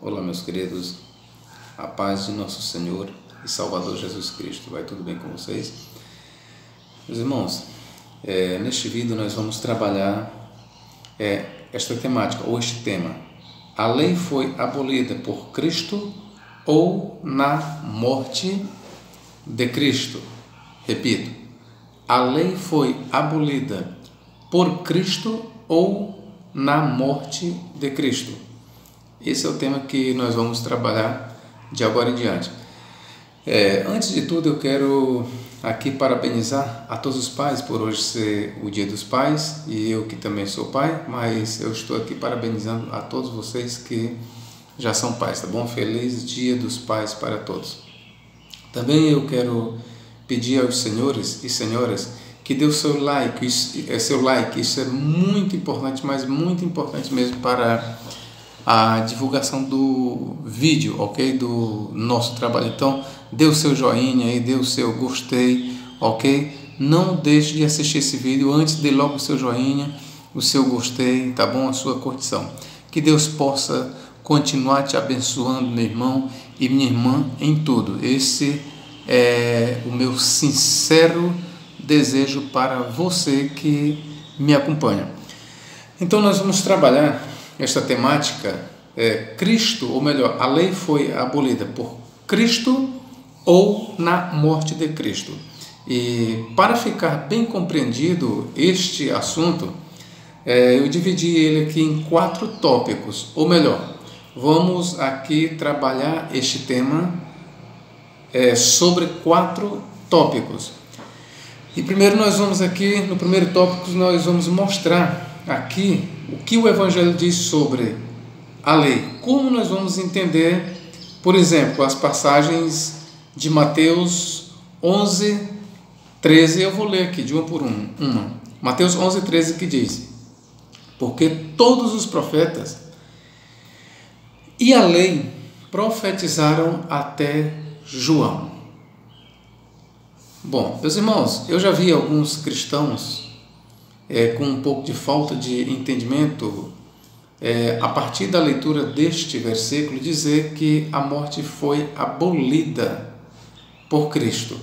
Olá, meus queridos, a paz de nosso Senhor e Salvador Jesus Cristo. Vai tudo bem com vocês? Meus irmãos, neste vídeo nós vamos trabalhar esta temática, ou este tema. A lei foi abolida por Cristo ou na morte de Cristo? Repito, a lei foi abolida por Cristo ou na morte de Cristo? Esse é o tema que nós vamos trabalhar de agora em diante. Antes de tudo, eu quero aqui parabenizar a todos os pais por hoje ser o Dia dos Pais, e eu que também sou pai, mas eu estou aqui parabenizando a todos vocês que já são pais, tá bom? Feliz Dia dos Pais para todos. Também eu quero pedir aos senhores e senhoras que dê o seu like, isso é muito importante, mas muito importante mesmo para a divulgação do vídeo, ok? Do nosso trabalho. Então, dê o seu joinha aí, dê o seu gostei, ok? Não deixe de assistir esse vídeo antes, dê logo o seu joinha, o seu gostei, tá bom? A sua curtição. Que Deus possa continuar te abençoando, meu irmão e minha irmã, em tudo. Esse é o meu sincero desejo para você que me acompanha. Então, nós vamos trabalhar esta temática, Cristo, ou melhor, a lei foi abolida por Cristo ou na morte de Cristo. E para ficar bem compreendido este assunto, eu dividi ele aqui em 4 tópicos, ou melhor, vamos aqui trabalhar este tema sobre 4 tópicos. E primeiro nós vamos aqui, no primeiro tópico, nós vamos mostrar aqui o que o Evangelho diz sobre a lei. Como nós vamos entender, por exemplo, as passagens de Mateus 11, 13, eu vou ler aqui de uma por uma. Mateus 11, 13 que diz: porque todos os profetas e a lei profetizaram até João. Bom, meus irmãos, eu já vi alguns cristãos com um pouco de falta de entendimento, a partir da leitura deste versículo, dizer que a morte foi abolida por Cristo.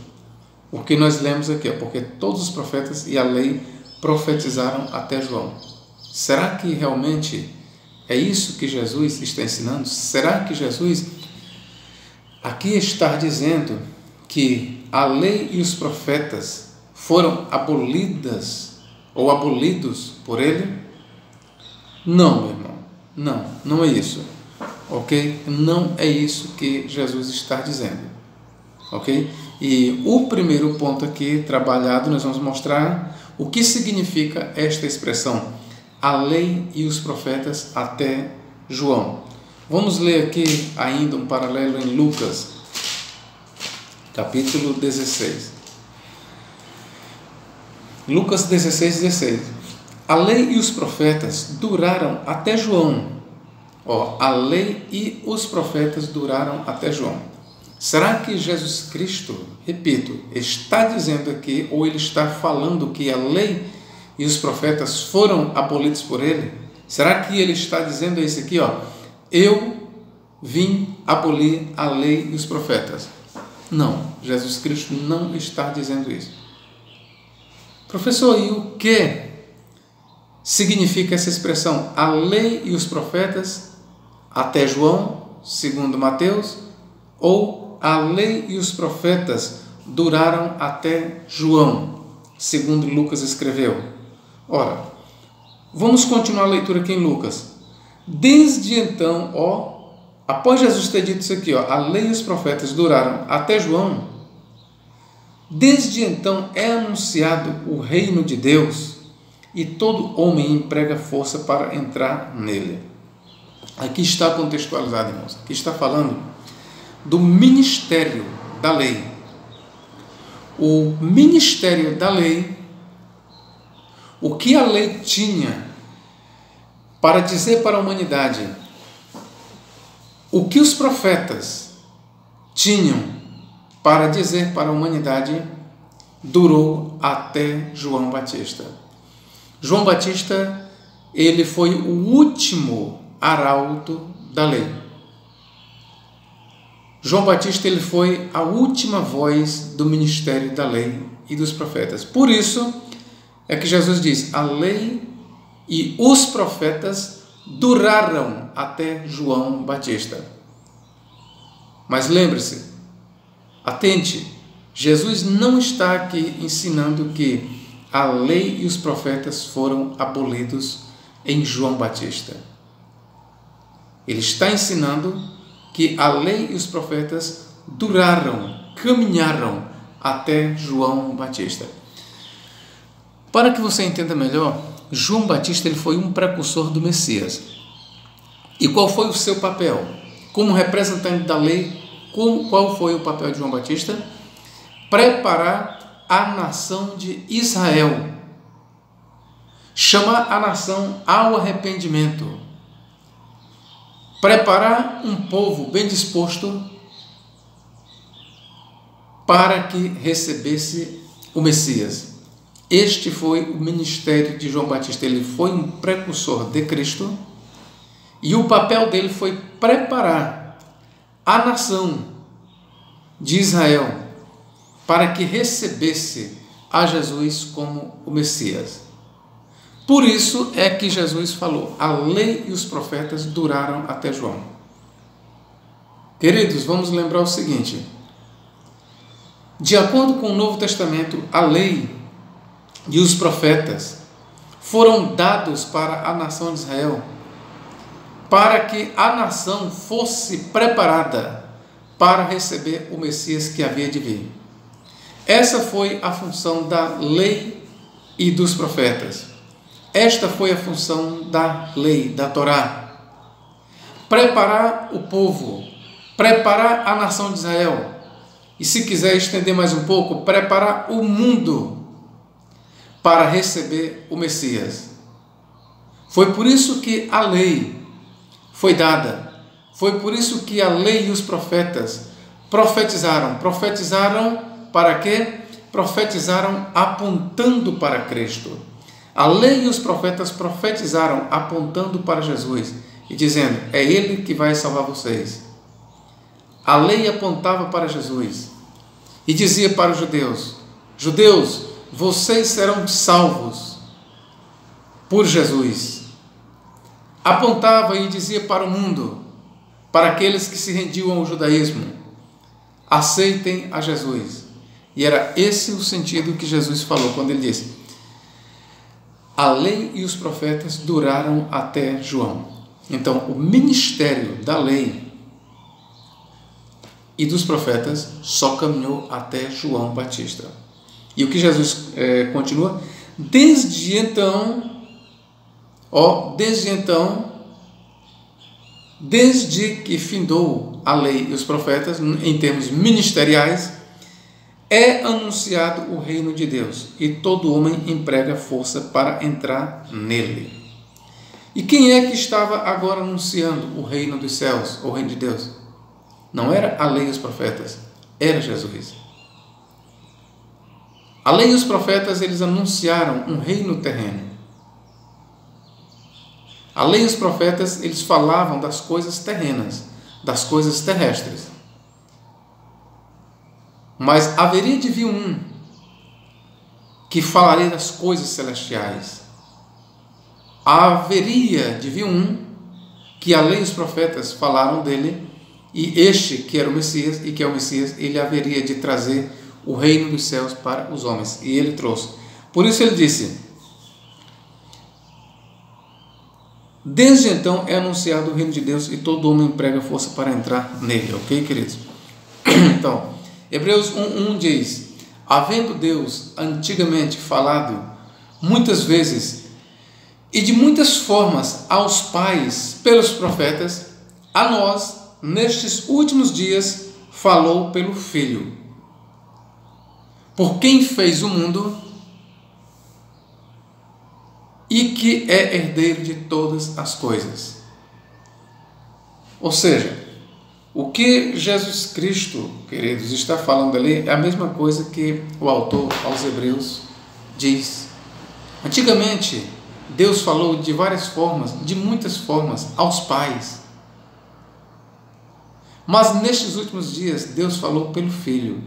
O que nós lemos aqui, porque todos os profetas e a lei profetizaram até João. Será que realmente é isso que Jesus está ensinando? Será que Jesus aqui está dizendo que a lei e os profetas foram abolidas ou abolidos por ele? Não, meu irmão, não é isso, ok? Não é isso que Jesus está dizendo, ok? E o primeiro ponto aqui trabalhado, nós vamos mostrar o que significa esta expressão, a lei e os profetas até João. Vamos ler aqui ainda um paralelo em Lucas, capítulo 16. Lucas 16, 16. A lei e os profetas duraram até João. A lei e os profetas duraram até João. Será que Jesus Cristo, repito, está dizendo aqui, ou ele está falando que a lei e os profetas foram abolidos por ele? Será que ele está dizendo isso aqui, eu vim abolir a lei e os profetas? Não, Jesus Cristo não está dizendo isso. Professor, e o que significa essa expressão? A lei e os profetas até João, segundo Mateus, ou a lei e os profetas duraram até João, segundo Lucas escreveu? Ora, vamos continuar a leitura aqui em Lucas. Desde então, após Jesus ter dito isso aqui, a lei e os profetas duraram até João, desde então é anunciado o reino de Deus e todo homem emprega força para entrar nele. Aqui está contextualizado, irmãos. Aqui está falando do ministério da lei. O ministério da lei, o que a lei tinha para dizer para a humanidade, o que os profetas tinham para dizer para a humanidade, durou até João Batista. João Batista, ele foi o último arauto da lei. João Batista ele foi a última voz do ministério da lei e dos profetas. Por isso é que Jesus diz: a lei e os profetas duraram até João Batista. Mas lembre-se, atente, Jesus não está aqui ensinando que a lei e os profetas foram abolidos em João Batista. Ele está ensinando que a lei e os profetas duraram, caminharam até João Batista. Para que você entenda melhor, João Batista ele foi um precursor do Messias. E qual foi o seu papel? Como representante da lei, qual foi o papel de João Batista? Preparar a nação de Israel. Chamar a nação ao arrependimento. Preparar um povo bem disposto para que recebesse o Messias. Este foi o ministério de João Batista. Ele foi um precursor de Cristo e o papel dele foi preparar a nação de Israel para que recebesse a Jesus como o Messias. Por isso é que Jesus falou: a lei e os profetas duraram até João. Queridos, vamos lembrar o seguinte: de acordo com o Novo Testamento, a lei e os profetas foram dados para a nação de Israel, para que a nação fosse preparada para receber o Messias que havia de vir. Essa foi a função da lei e dos profetas. Esta foi a função da lei, da Torá. Preparar o povo, preparar a nação de Israel. E se quiser estender mais um pouco, preparar o mundo para receber o Messias. Foi por isso que a lei foi dada. Foi por isso que a lei e os profetas profetizaram. Profetizaram para quê? Profetizaram apontando para Cristo. A lei e os profetas profetizaram apontando para Jesus e dizendo: é Ele que vai salvar vocês. A lei apontava para Jesus e dizia para os judeus: judeus, vocês serão salvos por Jesus. Apontava e dizia para o mundo, para aqueles que se rendiam ao judaísmo: aceitem a Jesus. E era esse o sentido que Jesus falou quando ele disse: a lei e os profetas duraram até João. Então, o ministério da lei e dos profetas só caminhou até João Batista. E o que Jesus continua? Desde que findou a lei e os profetas, em termos ministeriais, é anunciado o reino de Deus, e todo homem emprega força para entrar nele. E quem é que estava agora anunciando o reino dos céus, o reino de Deus? Não era a lei e os profetas, era Jesus. A lei e os profetas, eles anunciaram um reino terreno. A lei e os profetas, eles falavam das coisas terrenas, das coisas terrestres. Mas haveria de vir um que falaria das coisas celestiais. Haveria de vir um que a lei e os profetas falaram dele, e este que era o Messias, e que é o Messias, ele haveria de trazer o reino dos céus para os homens. E ele trouxe. Por isso ele disse: desde então é anunciado o reino de Deus, e todo homem emprega força para entrar nele. Ok, queridos? Então, Hebreus 1:1 diz: havendo Deus antigamente falado muitas vezes e de muitas formas aos pais pelos profetas, a nós, nestes últimos dias, falou pelo Filho, por quem fez o mundo e que é herdeiro de todas as coisas. Ou seja, o que Jesus Cristo, queridos, está falando ali é a mesma coisa que o autor aos Hebreus diz. Antigamente, Deus falou de várias formas, de muitas formas, aos pais. Mas nestes últimos dias, Deus falou pelo Filho,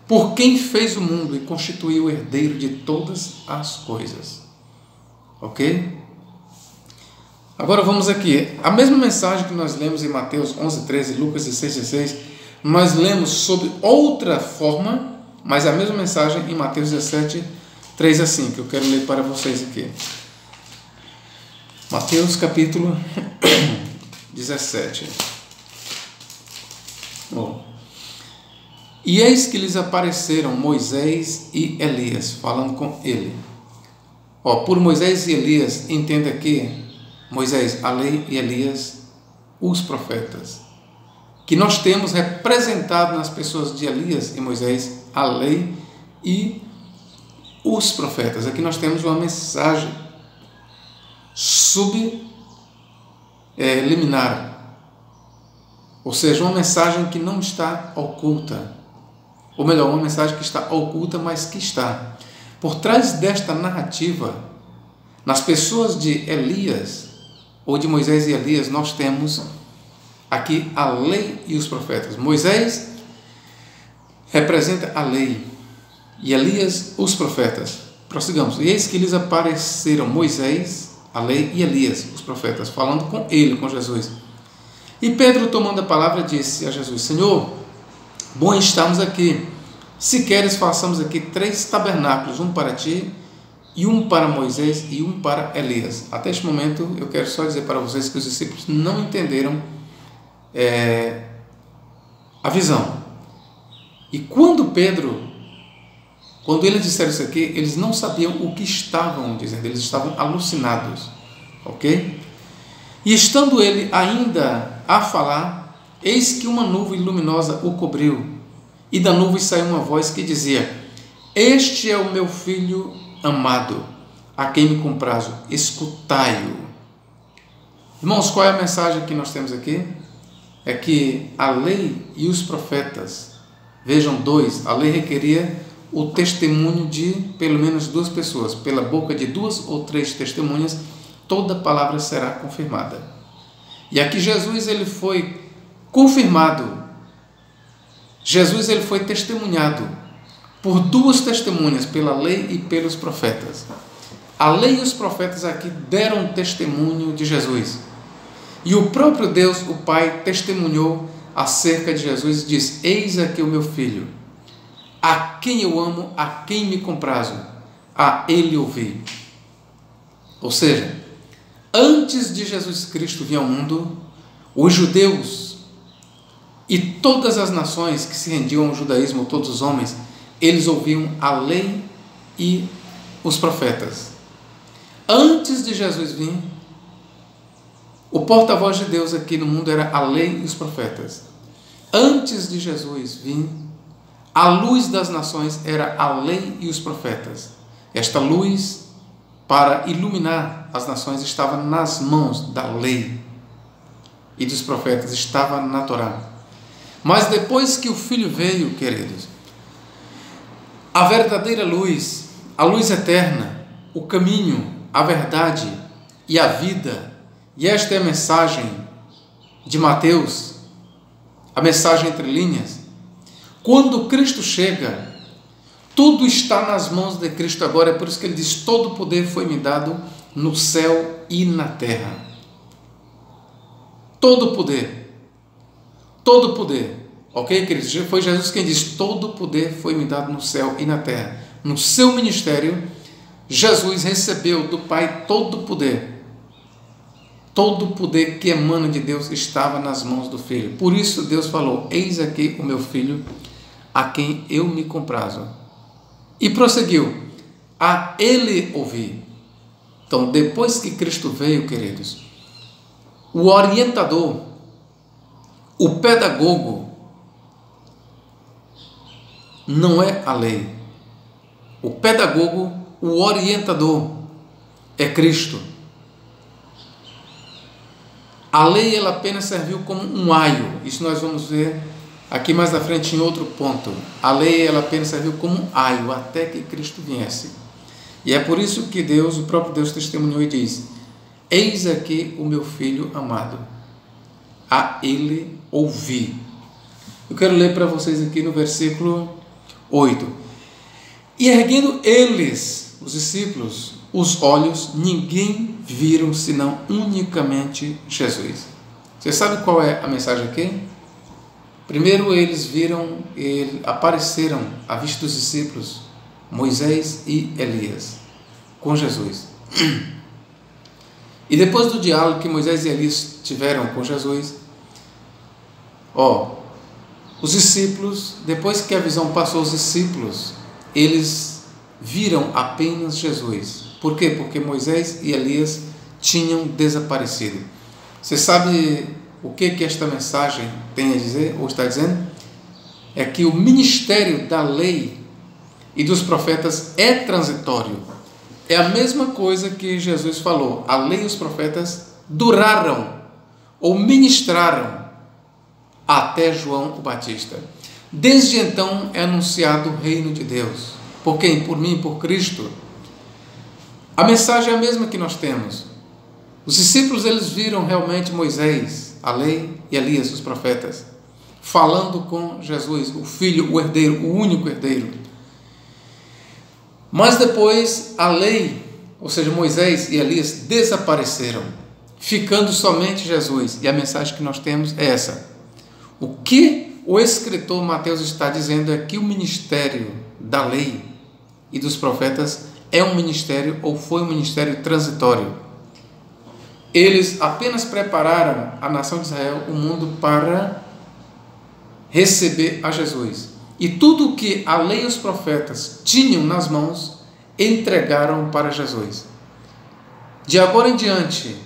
por quem fez o mundo e constituiu o herdeiro de todas as coisas. Ok? Agora vamos aqui. A mesma mensagem que nós lemos em Mateus 11:13, Lucas 16:16, nós lemos sob outra forma, mas a mesma mensagem em Mateus 17:3-5, que eu quero ler para vocês aqui. Mateus capítulo 17. E eis que lhes apareceram Moisés e Elias, falando com ele. Por Moisés e Elias, entenda aqui, Moisés, a lei, e Elias, os profetas. Que nós temos representado nas pessoas de Elias e Moisés, a lei e os profetas. Aqui nós temos uma mensagem subliminar, ou seja, uma mensagem que não está oculta, ou melhor, uma mensagem que está oculta, mas que está. Por trás desta narrativa, nas pessoas de Elias, ou de Moisés e Elias, nós temos aqui a lei e os profetas. Moisés representa a lei e Elias os profetas. Prossigamos. E eis que lhes apareceram Moisés, a lei, e Elias, os profetas, falando com ele, com Jesus. E Pedro, tomando a palavra, disse a Jesus: Senhor, bom estamos aqui. Se queres, façamos aqui 3 tabernáculos, um para ti, e um para Moisés, e um para Elias. Até este momento, eu quero só dizer para vocês que os discípulos não entenderam a visão. E quando eles disseram isso aqui, eles não sabiam o que estavam dizendo, eles estavam alucinados, ok? E estando ele ainda a falar, eis que uma nuvem luminosa o cobriu, e da nuvem saiu uma voz que dizia: Este é o meu filho amado, a quem me comprazo, escutai-o. Irmãos, qual é a mensagem que nós temos aqui? É que a lei e os profetas, vejam, 2, a lei requeria o testemunho de pelo menos 2 pessoas, pela boca de 2 ou 3 testemunhas, toda palavra será confirmada. E aqui Jesus ele foi confirmado, Jesus ele foi testemunhado por 2 testemunhas, pela lei e pelos profetas. A lei e os profetas aqui deram testemunho de Jesus. E o próprio Deus, o Pai, testemunhou acerca de Jesus e diz: Eis aqui o meu filho, a quem eu amo, a quem me comprazo, a ele ouvi. Ou seja, antes de Jesus Cristo vir ao mundo, os judeus e todas as nações que se rendiam ao judaísmo, todos os homens, eles ouviam a lei e os profetas. Antes de Jesus vir, o porta-voz de Deus aqui no mundo era a lei e os profetas. Antes de Jesus vir, a luz das nações era a lei e os profetas. Esta luz, para iluminar as nações, estava nas mãos da lei e dos profetas, estava na Torá. Mas depois que o Filho veio, queridos, a verdadeira luz, a luz eterna, o caminho, a verdade e a vida, e esta é a mensagem de Mateus, a mensagem entre linhas. Quando Cristo chega, tudo está nas mãos de Cristo agora. É por isso que ele diz: todo poder foi me dado no céu e na terra. Todo poder, ok, queridos? Foi Jesus quem disse: todo poder foi me dado no céu e na terra. No seu ministério, Jesus recebeu do Pai todo o poder. Todo o poder que emana de Deus estava nas mãos do Filho. Por isso Deus falou: eis aqui o meu Filho, a quem eu me comprazo. E prosseguiu: a ele ouvi. Então, depois que Cristo veio, queridos, o orientador, o pedagogo, não é a lei. O pedagogo, o orientador, é Cristo. A lei ela apenas serviu como um aio. Isso nós vamos ver aqui mais à frente em outro ponto. A lei ela apenas serviu como um aio até que Cristo viesse. E é por isso que Deus, o próprio Deus, testemunhou e diz: eis aqui o meu Filho amado, a ele ouvi. Eu quero ler para vocês aqui no versículo 8. E erguendo eles, os discípulos, os olhos, ninguém viram senão unicamente Jesus. Você sabe qual é a mensagem aqui? Primeiro eles apareceram à vista dos discípulos, Moisés e Elias, com Jesus. E depois do diálogo que Moisés e Elias tiveram com Jesus, os discípulos, depois que a visão passou aos discípulos, eles viram apenas Jesus. Por quê? Porque Moisés e Elias tinham desaparecido. Você sabe o que esta mensagem tem a dizer, ou está dizendo? É que o ministério da lei e dos profetas é transitório. É a mesma coisa que Jesus falou. A lei e os profetas duraram ou ministraram até João o Batista. Desde então é anunciado o reino de Deus. Por quem? Por mim, por Cristo. A mensagem é a mesma que nós temos. Os discípulos, eles viram realmente Moisés, a lei e Elias, os profetas, falando com Jesus, o filho, o herdeiro, o único herdeiro. Mas depois a lei, ou seja, Moisés e Elias desapareceram, ficando somente Jesus. E a mensagem que nós temos é essa. O que o escritor Mateus está dizendo é que o ministério da lei e dos profetas é um ministério, ou foi um ministério transitório. Eles apenas prepararam a nação de Israel, o mundo, para receber a Jesus. E tudo o que a lei e os profetas tinham nas mãos, entregaram para Jesus. De agora em diante,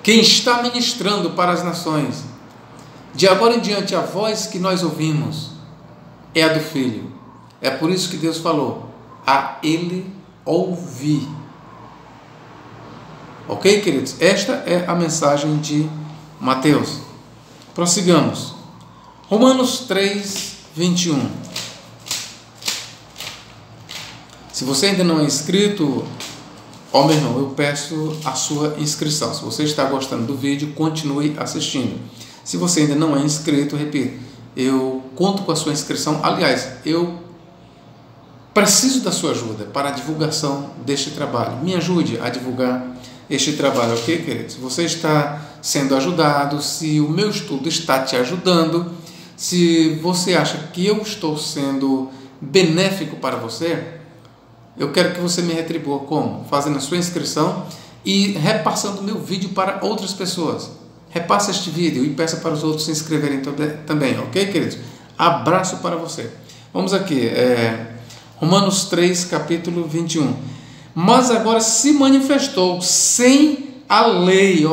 quem está ministrando para as nações, de agora em diante, a voz que nós ouvimos é a do Filho. É por isso que Deus falou, a Ele ouvi. Ok, queridos? Esta é a mensagem de Mateus. Prossigamos. Romanos 3, 21. Se você ainda não é inscrito, meu irmão, eu peço a sua inscrição. Se você está gostando do vídeo, continue assistindo. Se você ainda não é inscrito, repito, eu conto com a sua inscrição. Aliás, eu preciso da sua ajuda para a divulgação deste trabalho. Me ajude a divulgar este trabalho, ok, queridos? Se você está sendo ajudado, se o meu estudo está te ajudando, se você acha que eu estou sendo benéfico para você, eu quero que você me retribua. Como? Fazendo a sua inscrição e repassando o meu vídeo para outras pessoas. Repasse este vídeo e peça para os outros se inscreverem também, ok, queridos? Abraço para você. Vamos aqui, Romanos 3, capítulo 21. Mas agora se manifestou sem a lei,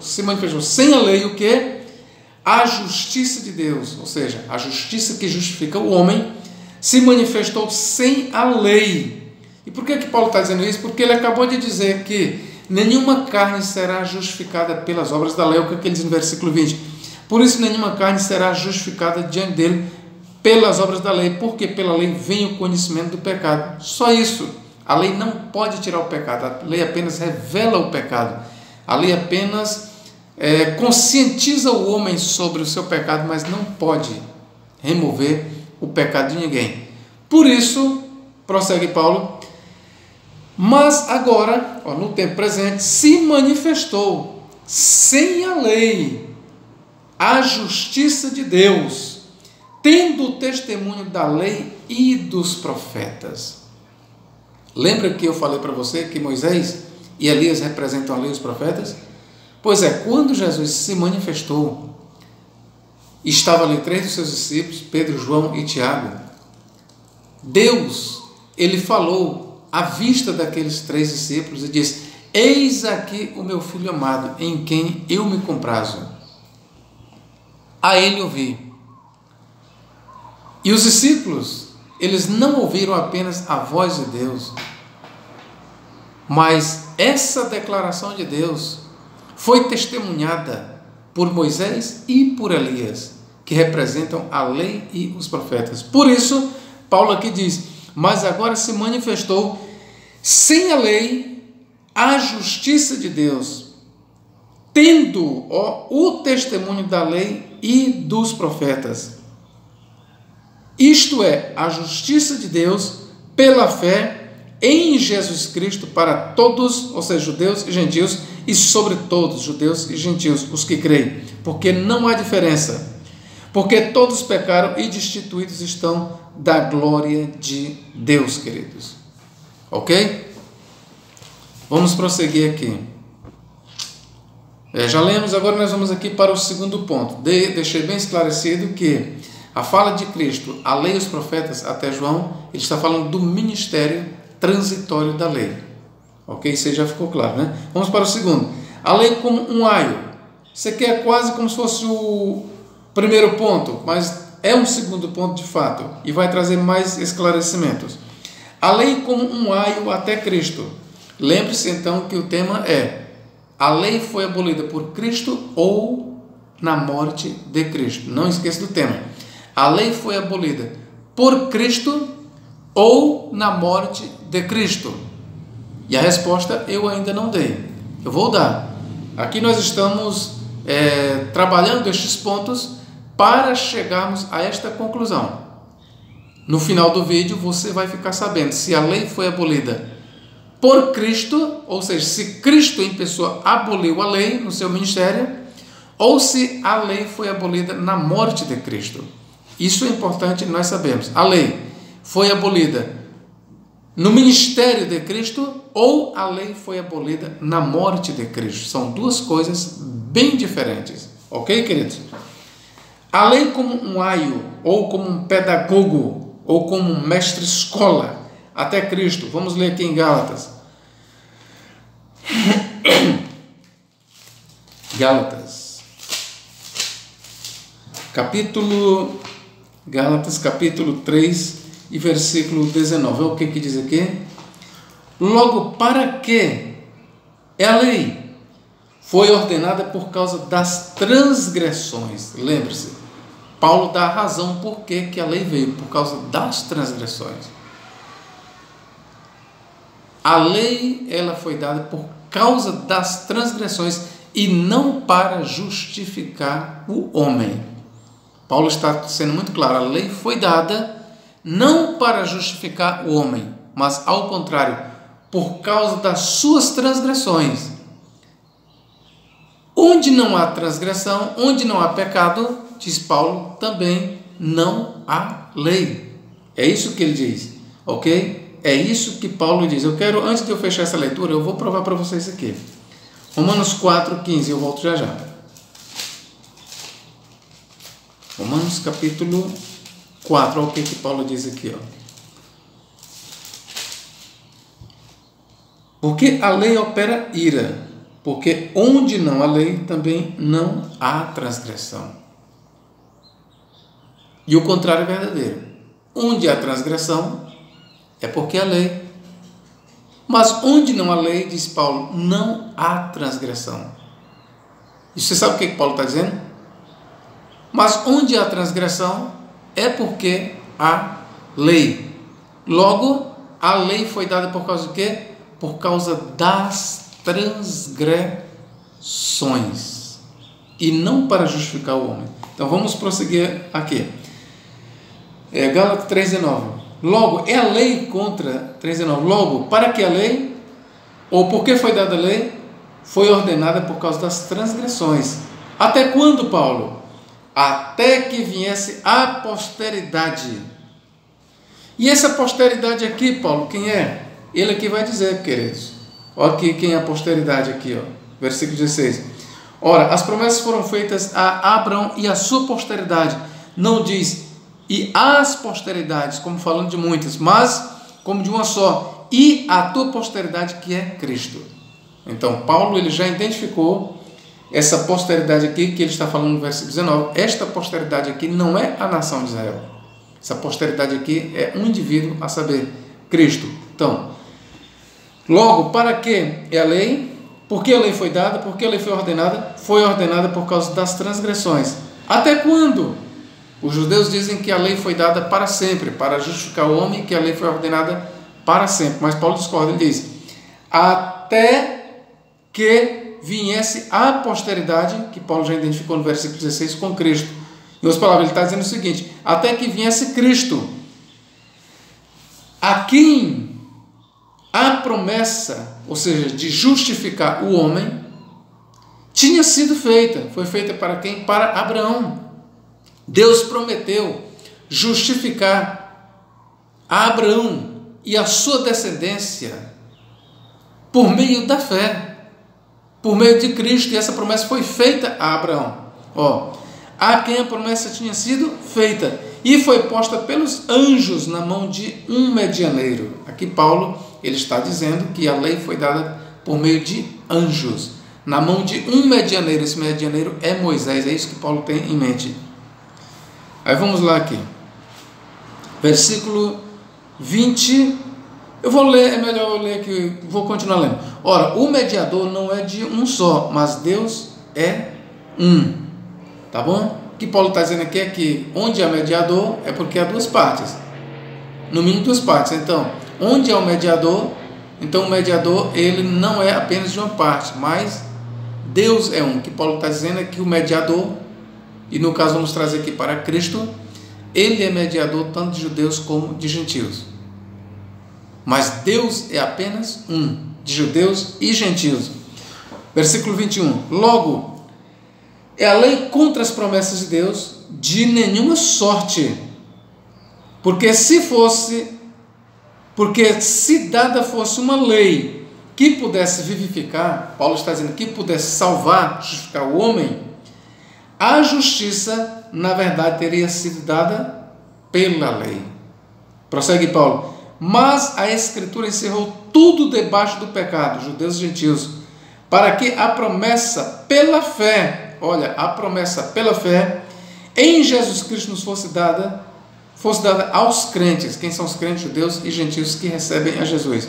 se manifestou sem a lei o quê? A justiça de Deus, ou seja, a justiça que justifica o homem, se manifestou sem a lei. E por que Paulo está dizendo isso? Porque ele acabou de dizer que nenhuma carne será justificada pelas obras da lei, o que ele diz no versículo 20. Por isso nenhuma carne será justificada diante dele pelas obras da lei, porque pela lei vem o conhecimento do pecado. Só isso. A lei não pode tirar o pecado, a lei apenas revela o pecado. A lei apenas conscientiza o homem sobre o seu pecado, mas não pode remover o pecado de ninguém. Por isso, prossegue Paulo, mas agora, no tempo presente, se manifestou sem a lei a justiça de Deus, tendo o testemunho da lei e dos profetas. Lembra que eu falei para você que Moisés e Elias representam a lei e os profetas? Pois é, quando Jesus se manifestou, estava ali 3 dos seus discípulos, Pedro, João e Tiago. Deus, ele falou à vista daqueles 3 discípulos e disse: eis aqui o meu filho amado, em quem eu me comprazo. A ele ouvi. E os discípulos, eles não ouviram apenas a voz de Deus, mas essa declaração de Deus foi testemunhada por Moisés e por Elias, que representam a lei e os profetas. Por isso, Paulo aqui diz, mas agora se manifestou sem a lei a justiça de Deus, tendo o testemunho da lei e dos profetas. Isto é, a justiça de Deus pela fé em Jesus Cristo para todos, ou seja, judeus e gentios, e sobre todos, judeus e gentios, os que creem, porque não há diferença, porque todos pecaram e destituídos estão da glória de Deus, queridos. Ok? Vamos prosseguir aqui. Já lemos, agora nós vamos aqui para o segundo ponto. Deixei bem esclarecido que a fala de Cristo, a lei e os profetas, até João, ele está falando do ministério transitório da lei. Ok? Isso aí já ficou claro, né? Vamos para o segundo. A lei como um aio. Isso aqui é quase como se fosse o primeiro ponto, mas é um segundo ponto de fato e vai trazer mais esclarecimentos. A lei como um aio até Cristo. Lembre-se então que o tema é: a lei foi abolida por Cristo ou na morte de Cristo? Não esqueça do tema. A lei foi abolida por Cristo ou na morte de Cristo? E a resposta eu ainda não dei. Eu vou dar. Aqui nós estamos trabalhando estes pontos para chegarmos a esta conclusão. No final do vídeo você vai ficar sabendo se a lei foi abolida por Cristo, ou seja, se Cristo em pessoa aboliu a lei no seu ministério, ou se a lei foi abolida na morte de Cristo. Isso é importante nós sabemos. A lei foi abolida no ministério de Cristo ou a lei foi abolida na morte de Cristo. São duas coisas bem diferentes. Ok, queridos? A lei como um aio, ou como um pedagogo, ou como um mestre-escola, até Cristo. Vamos ler aqui em Gálatas. Gálatas, capítulo 3 e versículo 19. Olha o que diz aqui. Logo, para que a lei foi ordenada por causa das transgressões. Lembre-se, Paulo dá a razão por que a lei veio, por causa das transgressões. A lei, ela foi dada por causa das transgressões e não para justificar o homem. Paulo está sendo muito claro, a lei foi dada não para justificar o homem, mas ao contrário, por causa das suas transgressões. Onde não há transgressão, onde não há pecado, diz Paulo, também não há lei. É isso que ele diz, ok? É isso que Paulo diz. Eu quero, antes de eu fechar essa leitura, eu vou provar para vocês aqui. Romanos 4:15, eu volto já. Romanos capítulo 4, olha o que Paulo diz aqui, ó. Porque a lei opera ira, porque onde não há lei, também não há transgressão. E o contrário é verdadeiro. Onde há transgressão, é porque há lei. Mas onde não há lei, diz Paulo, não há transgressão. E você sabe o que Paulo está dizendo? Mas onde há transgressão, é porque há lei. Logo, a lei foi dada por causa do quê? Por causa das transgressões. E não para justificar o homem. Então vamos prosseguir aqui. Gálatas 3:19. Logo, é a lei contra 3:19. Logo, para que a lei, ou por que foi dada a lei, foi ordenada por causa das transgressões. Até quando, Paulo? Até que viesse a posteridade. E essa posteridade aqui, Paulo, quem é? Ele aqui vai dizer, queridos. Olha aqui quem é a posteridade aqui, ó. Versículo 16. Ora, as promessas foram feitas a Abraão e a sua posteridade. Não diz e as posteridades, como falando de muitas, mas como de uma só, e a tua posteridade, que é Cristo. Então Paulo, ele já identificou essa posteridade aqui que ele está falando no versículo 19. Esta posteridade aqui não é a nação de Israel. Essa posteridade aqui é um indivíduo, a saber, Cristo. Então, logo, para que é a lei? Por que a lei foi dada? Por que a lei foi ordenada? Foi ordenada por causa das transgressões. Até quando? Os judeus dizem que a lei foi dada para sempre, para justificar o homem, que a lei foi ordenada para sempre. Mas Paulo discorda, ele diz, até que viesse a posteridade, que Paulo já identificou no versículo 16, com Cristo. Em outras palavras, ele está dizendo o seguinte: até que viesse Cristo, a quem a promessa, ou seja, de justificar o homem, tinha sido feita. Foi feita para quem? Para Abraão. Deus prometeu justificar a Abraão e a sua descendência por meio da fé, por meio de Cristo, e essa promessa foi feita a Abraão. A quem a promessa tinha sido feita e foi posta pelos anjos na mão de um medianeiro. Aqui Paulo, ele está dizendo que a lei foi dada por meio de anjos, na mão de um medianeiro. Esse medianeiro é Moisés, é isso que Paulo tem em mente. Aí vamos lá aqui, versículo 20, eu vou ler, é melhor eu ler aqui, vou continuar lendo. Ora, o mediador não é de um só, mas Deus é um. Tá bom? O que Paulo está dizendo aqui é que onde há mediador é porque há duas partes, no mínimo duas partes. Então, onde há o mediador, então o mediador ele não é apenas de uma parte, mas Deus é um. O que Paulo está dizendo é que o mediador, e no caso vamos trazer aqui para Cristo, ele é mediador tanto de judeus como de gentios. Mas Deus é apenas um, de judeus e gentios. Versículo 21. Logo, é a lei contra as promessas de Deus de nenhuma sorte, porque se dada fosse uma lei que pudesse vivificar, Paulo está dizendo que pudesse salvar, justificar o homem, a justiça, na verdade, teria sido dada pela lei. Prossegue Paulo. Mas a Escritura encerrou tudo debaixo do pecado, judeus e gentios, para que a promessa pela fé, olha, a promessa pela fé em Jesus Cristo nos fosse dada aos crentes. Quem são os crentes? Judeus e gentios que recebem a Jesus.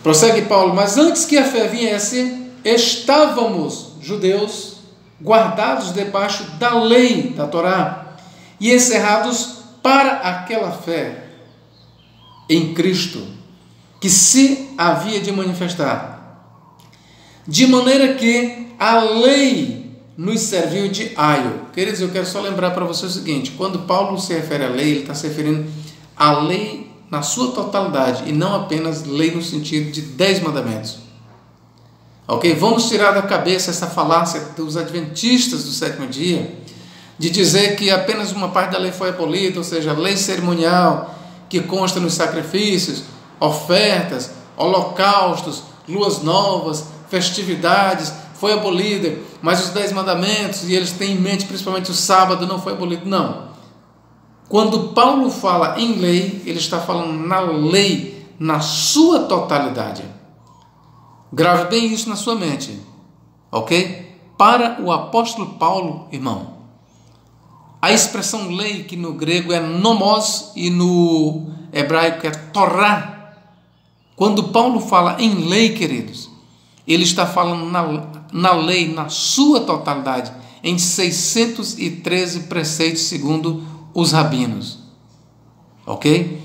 Prossegue Paulo. Mas antes que a fé viesse, estávamos, judeus, guardados debaixo da lei da Torá e encerrados para aquela fé em Cristo que se havia de manifestar, de maneira que a lei nos serviu de aio. Queridos, eu quero só lembrar para você o seguinte: quando Paulo se refere à lei, ele está se referindo à lei na sua totalidade e não apenas lei no sentido de 10 mandamentos. Ok? Vamos tirar da cabeça essa falácia dos adventistas do sétimo dia, de dizer que apenas uma parte da lei foi abolida, ou seja, a lei cerimonial, que consta nos sacrifícios, ofertas, holocaustos, luas novas, festividades, foi abolida, mas os 10 mandamentos, e eles têm em mente principalmente o sábado, não foi abolido. Não. Quando Paulo fala em lei, ele está falando na lei, na sua totalidade. Grave bem isso na sua mente, ok? Para o apóstolo Paulo, irmão, a expressão lei, que no grego é nomos e no hebraico é Torá. Quando Paulo fala em lei, queridos, ele está falando na lei, na sua totalidade, em 613 preceitos segundo os rabinos, ok?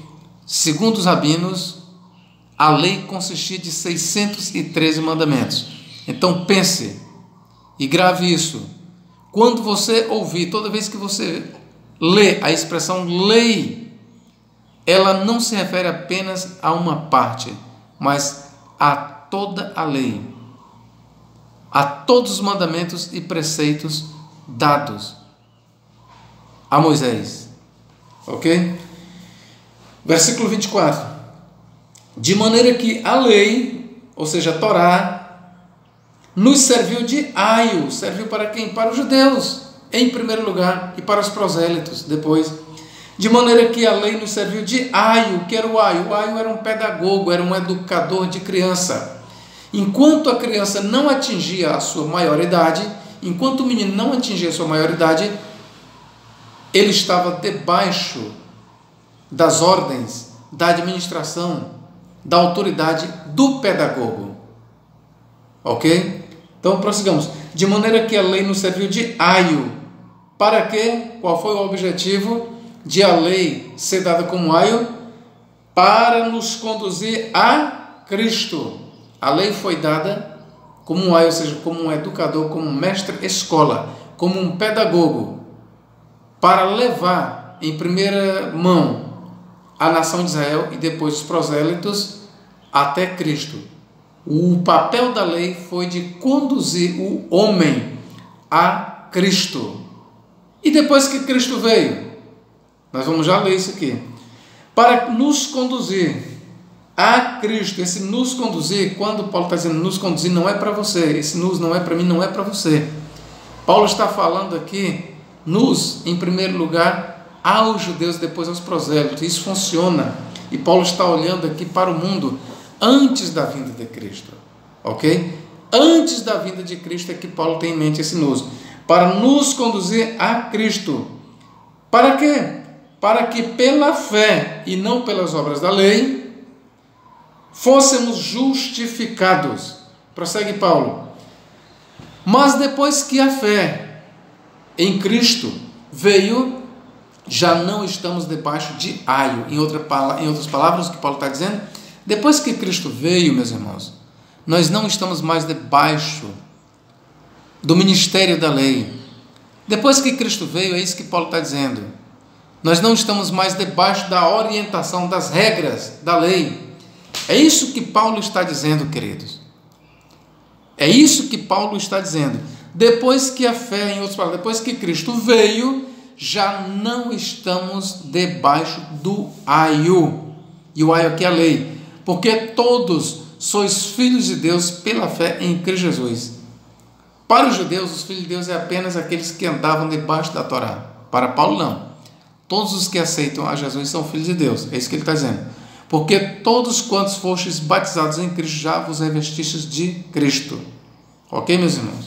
Segundo os rabinos, a lei consistia de 613 mandamentos. Então pense e grave isso. Quando você ouvir, toda vez que você lê a expressão lei, ela não se refere apenas a uma parte, mas a toda a lei, a todos os mandamentos e preceitos dados a Moisés. Ok? Versículo 24. De maneira que a lei, ou seja, a Torá, nos serviu de aio. Serviu para quem? Para os judeus, em primeiro lugar, e para os prosélitos, depois. De maneira que a lei nos serviu de aio. O que era o aio? O aio era um pedagogo, era um educador de criança. Enquanto a criança não atingia a sua maioridade, enquanto o menino não atingia a sua maioridade, ele estava debaixo das ordens, da administração, da autoridade do pedagogo. Ok? Então prossigamos. De maneira que a lei nos serviu de aio. Para quê? Qual foi o objetivo de a lei ser dada como aio? Para nos conduzir a Cristo. A lei foi dada como um aio, ou seja, como um educador, como um mestre-escola, como um pedagogo, para levar em primeira mão a nação de Israel e depois os prosélitos até Cristo. O papel da lei foi de conduzir o homem a Cristo. E depois que Cristo veio, nós vamos já ler isso aqui, para nos conduzir a Cristo. Esse nos conduzir, quando Paulo está dizendo nos conduzir, não é para você, esse nos não é para mim, não é para você. Paulo está falando aqui, nos, em primeiro lugar, aos judeus, depois aos prosélitos. Isso funciona, e Paulo está olhando aqui para o mundo antes da vinda de Cristo, ok? Antes da vinda de Cristo é que Paulo tem em mente esse nos, para nos conduzir a Cristo. Para quê? Para que pela fé e não pelas obras da lei fôssemos justificados. Prossegue Paulo. Mas depois que a fé em Cristo veio, já não estamos debaixo de aio. Em outras palavras, o que Paulo está dizendo, depois que Cristo veio, meus irmãos, nós não estamos mais debaixo do ministério da lei. Depois que Cristo veio, é isso que Paulo está dizendo. Nós não estamos mais debaixo da orientação, das regras da lei. É isso que Paulo está dizendo, queridos. É isso que Paulo está dizendo. Depois que a fé, em outras palavras, depois que Cristo veio, já não estamos debaixo do aio. E o aio aqui é a lei. Porque todos sois filhos de Deus pela fé em Cristo Jesus. Para os judeus, os filhos de Deus é apenas aqueles que andavam debaixo da Torá. Para Paulo, não. Todos os que aceitam a Jesus são filhos de Deus. É isso que ele está dizendo. Porque todos quantos fostes batizados em Cristo, já vos revestistes de Cristo. Ok, meus irmãos?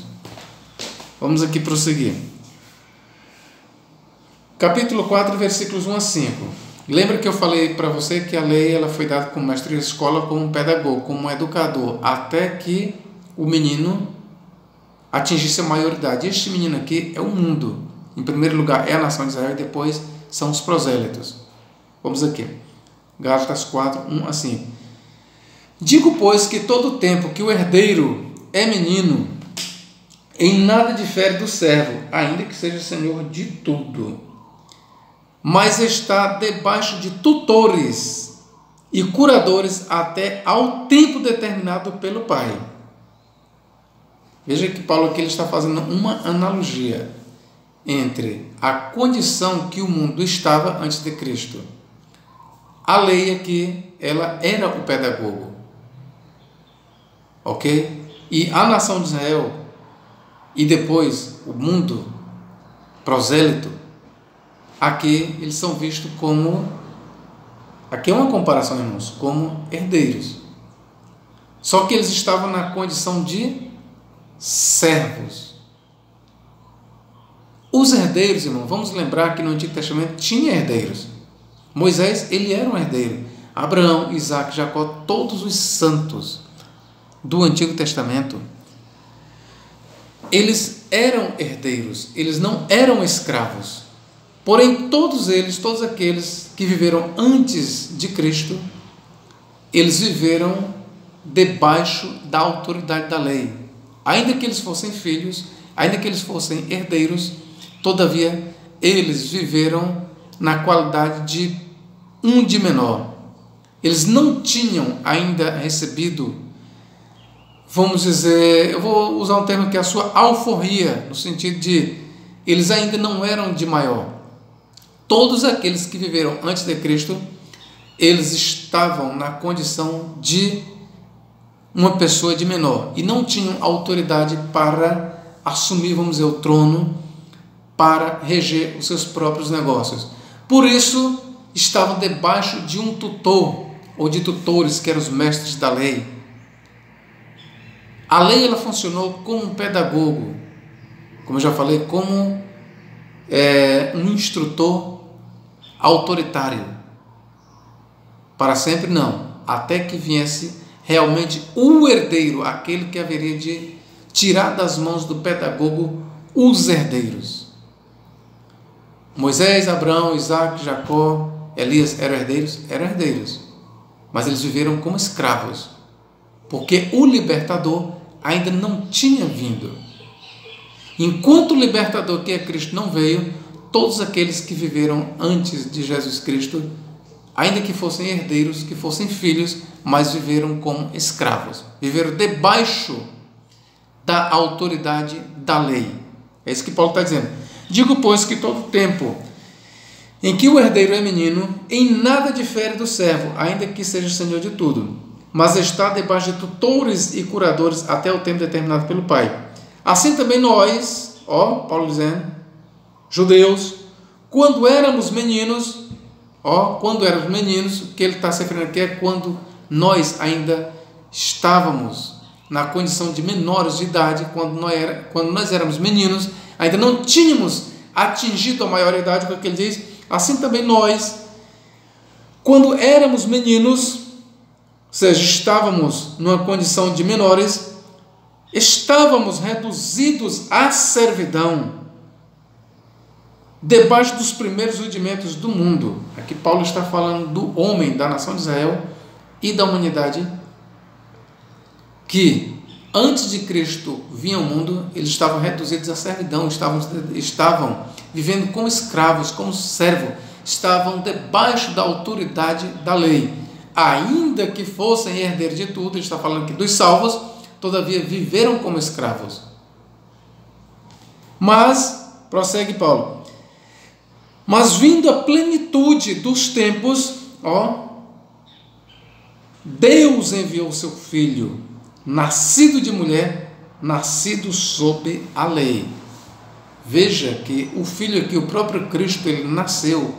Vamos aqui prosseguir. Capítulo 4, versículos 1 a 5. Lembra que eu falei para você que a lei ela foi dada como mestre de escola, como um pedagogo, como um educador, até que o menino atingisse a maioridade. Este menino aqui é o mundo. Em primeiro lugar é a nação de Israel e depois são os prosélitos. Vamos aqui. Gálatas 4, 1 a 5. Digo, pois, que todo o tempo que o herdeiro é menino, em nada difere do servo, ainda que seja senhor de tudo, mas está debaixo de tutores e curadores até ao tempo determinado pelo Pai. Veja que Paulo aqui ele está fazendo uma analogia entre a condição que o mundo estava antes de Cristo. A lei aqui, ela era o pedagogo, ok? E a nação de Israel e depois o mundo prosélito, aqui eles são vistos como, aqui é uma comparação, irmãos, como herdeiros. Só que eles estavam na condição de servos. Os herdeiros, irmão, vamos lembrar que no Antigo Testamento tinha herdeiros. Moisés, ele era um herdeiro. Abraão, Isaac, Jacó, todos os santos do Antigo Testamento, eles eram herdeiros, eles não eram escravos. Porém, todos eles, todos aqueles que viveram antes de Cristo, eles viveram debaixo da autoridade da lei. Ainda que eles fossem filhos, ainda que eles fossem herdeiros, todavia, eles viveram na qualidade de um de menor. Eles não tinham ainda recebido, vamos dizer, eu vou usar um termo que é a sua alforria, no sentido de, eles ainda não eram de maior. Todos aqueles que viveram antes de Cristo, eles estavam na condição de uma pessoa de menor e não tinham autoridade para assumir, vamos dizer, o trono, para reger os seus próprios negócios. Por isso, estavam debaixo de um tutor, ou de tutores, que eram os mestres da lei. A lei ela funcionou como um pedagogo, como eu já falei, como um instrutor autoritário. Para sempre não, até que viesse realmente o herdeiro, aquele que haveria de tirar das mãos do pedagogo os herdeiros. Moisés, Abraão, Isaac, Jacó, Elias eram herdeiros? Eram herdeiros, mas eles viveram como escravos. porque o libertador ainda não tinha vindo. Enquanto o libertador, que é Cristo, não veio, todos aqueles que viveram antes de Jesus Cristo, ainda que fossem herdeiros, que fossem filhos, mas viveram como escravos, viveram debaixo da autoridade da lei. É isso que Paulo está dizendo. Digo, pois, que todo tempo em que o herdeiro é menino, em nada difere do servo, ainda que seja senhor de tudo, mas está debaixo de tutores e curadores até o tempo determinado pelo Pai. Assim também nós, Paulo dizendo, judeus, quando éramos meninos, que ele está se referindo aqui é quando nós ainda estávamos na condição de menores de idade, quando nós éramos meninos, ainda não tínhamos atingido a maioridade, como ele diz. Assim também nós, quando éramos meninos, ou seja, estávamos numa condição de menores, estávamos reduzidos à servidão, debaixo dos primeiros rudimentos do mundo. Aqui Paulo está falando do homem, da nação de Israel e da humanidade, que antes de Cristo vir ao mundo, eles estavam reduzidos à servidão, estavam vivendo como escravos, como servos, estavam debaixo da autoridade da lei. Ainda que fossem herdeiros de tudo, ele está falando aqui dos salvos, todavia viveram como escravos. Mas, prossegue Paulo, mas vindo a plenitude dos tempos, Deus enviou seu Filho, nascido de mulher, nascido sob a lei. Veja que o Filho aqui, o próprio Cristo, ele nasceu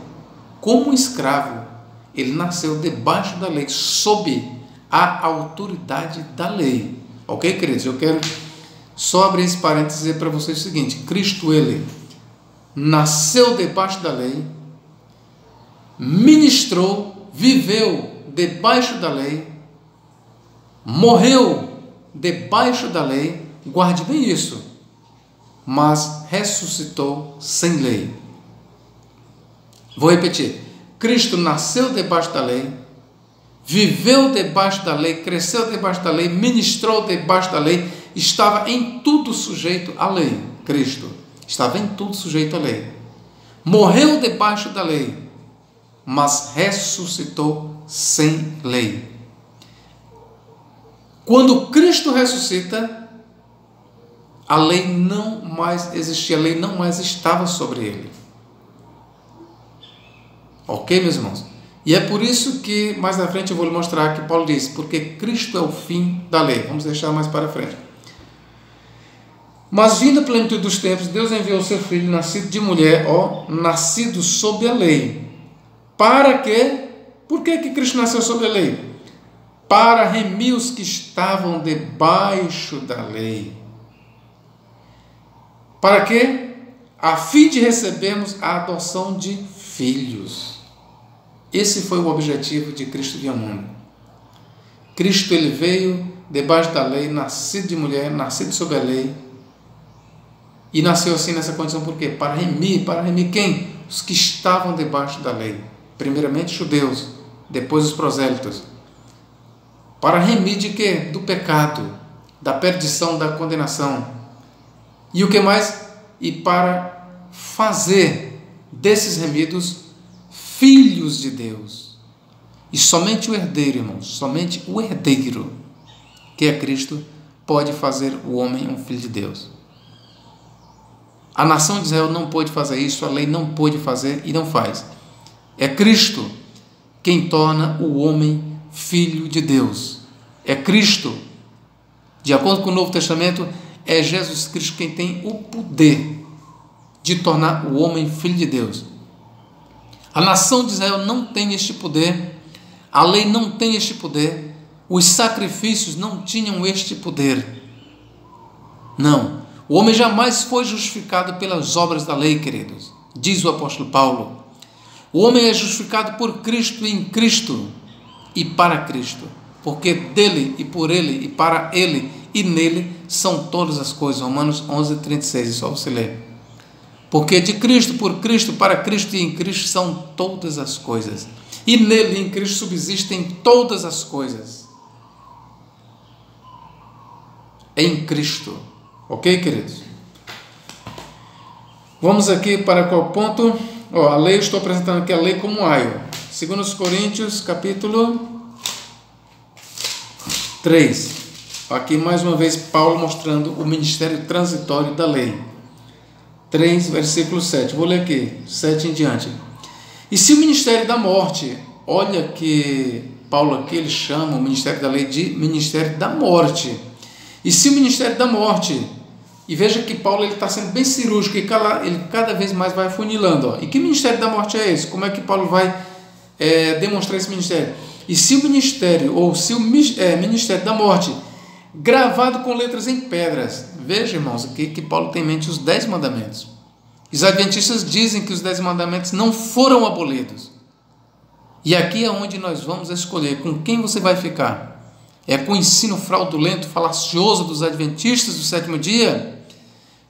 como escravo, ele nasceu debaixo da lei, sob a autoridade da lei. Ok, queridos? Eu quero só abrir esse parênteses e dizer para vocês o seguinte: Cristo, ele nasceu debaixo da lei, ministrou, viveu debaixo da lei, morreu debaixo da lei, guarde bem isso, mas ressuscitou sem lei. Vou repetir: Cristo nasceu debaixo da lei, viveu debaixo da lei, cresceu debaixo da lei, ministrou debaixo da lei, estava em tudo sujeito à lei. Cristo estava em tudo sujeito à lei, morreu debaixo da lei, mas ressuscitou sem lei. Quando Cristo ressuscita, a lei não mais existia, a lei não mais estava sobre ele. Ok, meus irmãos? E é por isso que mais na frente eu vou lhe mostrar que Paulo diz, porque Cristo é o fim da lei. Vamos deixar mais para frente. Mas vindo a plenitude dos tempos, Deus enviou o seu Filho, nascido de mulher, nascido sob a lei. Para quê? Por que Cristo nasceu sob a lei? Para remir os que estavam debaixo da lei. Para quê? A fim de recebermos a adoção de filhos. Esse foi o objetivo de Cristo vir ao mundo. Cristo, ele veio debaixo da lei, nascido de mulher, nascido sob a lei, e nasceu assim nessa condição por quê? Para remir quem? Os que estavam debaixo da lei. Primeiramente judeus, depois os prosélitos. Para remir de quê? Do pecado, da perdição, da condenação. E o que mais? E para fazer desses remidos filhos de Deus. E somente o herdeiro, irmãos, somente o herdeiro, que é Cristo, pode fazer o homem um filho de Deus. A nação de Israel não pôde fazer isso, a lei não pôde fazer e não faz. É Cristo quem torna o homem filho de Deus. É Cristo, de acordo com o Novo Testamento, é Jesus Cristo quem tem o poder de tornar o homem filho de Deus. A nação de Israel não tem este poder, a lei não tem este poder, os sacrifícios não tinham este poder. Não. O homem jamais foi justificado pelas obras da lei, queridos. Diz o apóstolo Paulo. O homem é justificado por Cristo, em Cristo e para Cristo. Porque dele e por ele e para ele e nele são todas as coisas. Romanos 11:36, é só você ler. Porque de Cristo, por Cristo, para Cristo e em Cristo são todas as coisas. E nele, em Cristo, subsistem todas as coisas. em Cristo. Ok, queridos? Vamos aqui para qual ponto? A lei, estou apresentando aqui a lei como aio. 2 Coríntios, capítulo 3. Aqui mais uma vez Paulo mostrando o ministério transitório da lei. 3, versículo 7. Vou ler aqui, 7 em diante. E se o ministério da morte, olha que Paulo aqui ele chama o ministério da lei de ministério da morte. E se o ministério da morte, e veja que Paulo está sendo bem cirúrgico, e ele cada vez mais vai afunilando. E que ministério da morte é esse? Como é que Paulo vai demonstrar esse ministério? E se o ministério, ou se o ministério da morte, gravado com letras em pedras, veja, irmãos, aqui que Paulo tem em mente os 10 mandamentos. Os adventistas dizem que os 10 mandamentos não foram abolidos. E aqui é onde nós vamos escolher com quem você vai ficar. É com o ensino fraudulento, falacioso dos adventistas do sétimo dia,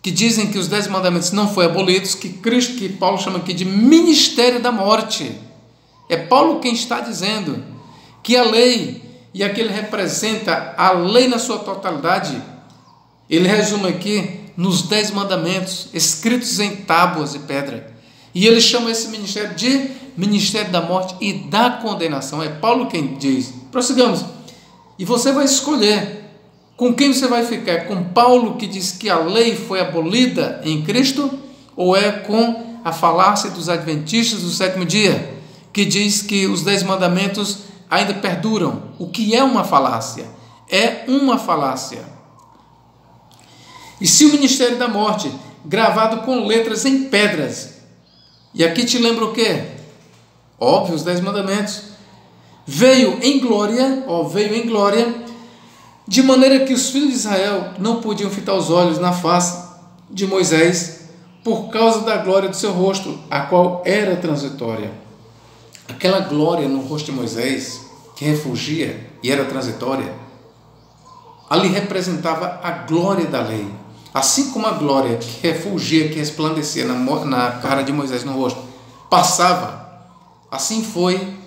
que dizem que os 10 mandamentos não foram abolidos, que Paulo chama aqui de ministério da morte. É Paulo quem está dizendo que a lei, e aqui ele representa a lei na sua totalidade, ele resume aqui nos 10 mandamentos, escritos em tábuas de pedra. E ele chama esse ministério de ministério da morte e da condenação. É Paulo quem diz. Prossigamos. E você vai escolher com quem você vai ficar. Com Paulo que diz que a lei foi abolida em Cristo, ou é com a falácia dos adventistas do sétimo dia, que diz que os 10 mandamentos ainda perduram? O que é uma falácia? É uma falácia. E se o ministério da morte, gravado com letras em pedras, e aqui te lembra o quê? Óbvio, os 10 mandamentos. Veio em glória, de maneira que os filhos de Israel não podiam fitar os olhos na face de Moisés, por causa da glória do seu rosto, a qual era transitória. Aquela glória no rosto de Moisés, que refugia e era transitória, ali representava a glória da lei. Assim como a glória que refugia, que resplandecia na cara de Moisés, no rosto, passava, assim foi